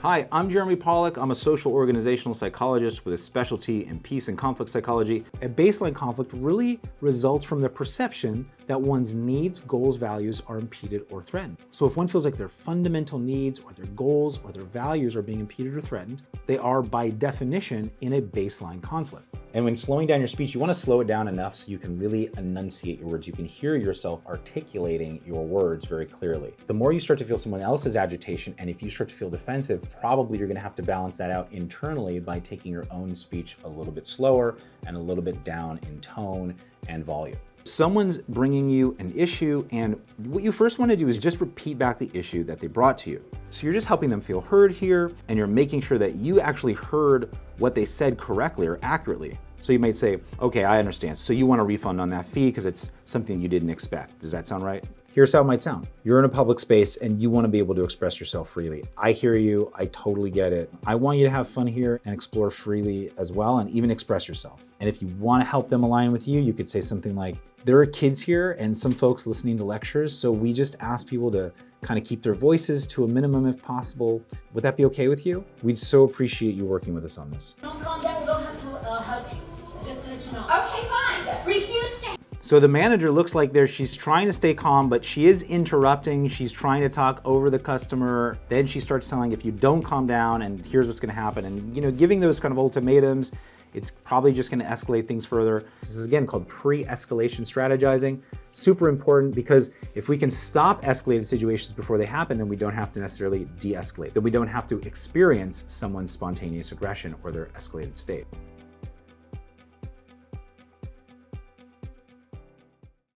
Hi, I'm Jeremy Pollack. I'm a social organizational psychologist with a specialty in peace and conflict psychology. A baseline conflict really results from the perception that one's needs, goals, values are impeded or threatened. So if one feels like their fundamental needs or their goals or their values are being impeded or threatened, they are by definition in a baseline conflict. And when slowing down your speech, you want to slow it down enough so you can really enunciate your words. You can hear yourself articulating your words very clearly. The more you start to feel someone else's agitation, and if you start to feel defensive, probably you're going to have to balance that out internally by taking your own speech a little bit slower and a little bit down in tone and volume. Someone's bringing you an issue, and what you first want to do is just repeat back the issue that they brought to you. So you're just helping them feel heard here, and you're making sure that you actually heard what they said correctly or accurately. So you might say, okay, I understand. So you want a refund on that fee because it's something you didn't expect. Does that sound right? Here's how it might sound. You're in a public space and you want to be able to express yourself freely. I hear you, I totally get it. I want you to have fun here and explore freely as well, and even express yourself. And if you want to help them align with you, you could say something like, there are kids here and some folks listening to lectures, so we just ask people to kind of keep their voices to a minimum if possible. Would that be okay with you? We'd so appreciate you working with us on this. Don't calm down, we don't have to help you. Just to let you know. Okay, fine. Refuse to. So the manager looks like she's trying to stay calm, but she is interrupting. She's trying to talk over the customer. Then she starts telling, if you don't calm down, and here's what's gonna happen. And giving those kind of ultimatums, it's probably just gonna escalate things further. This is again called pre-escalation strategizing. Super important, because if we can stop escalated situations before they happen, then we don't have to necessarily de-escalate. Then we don't have to experience someone's spontaneous aggression or their escalated state.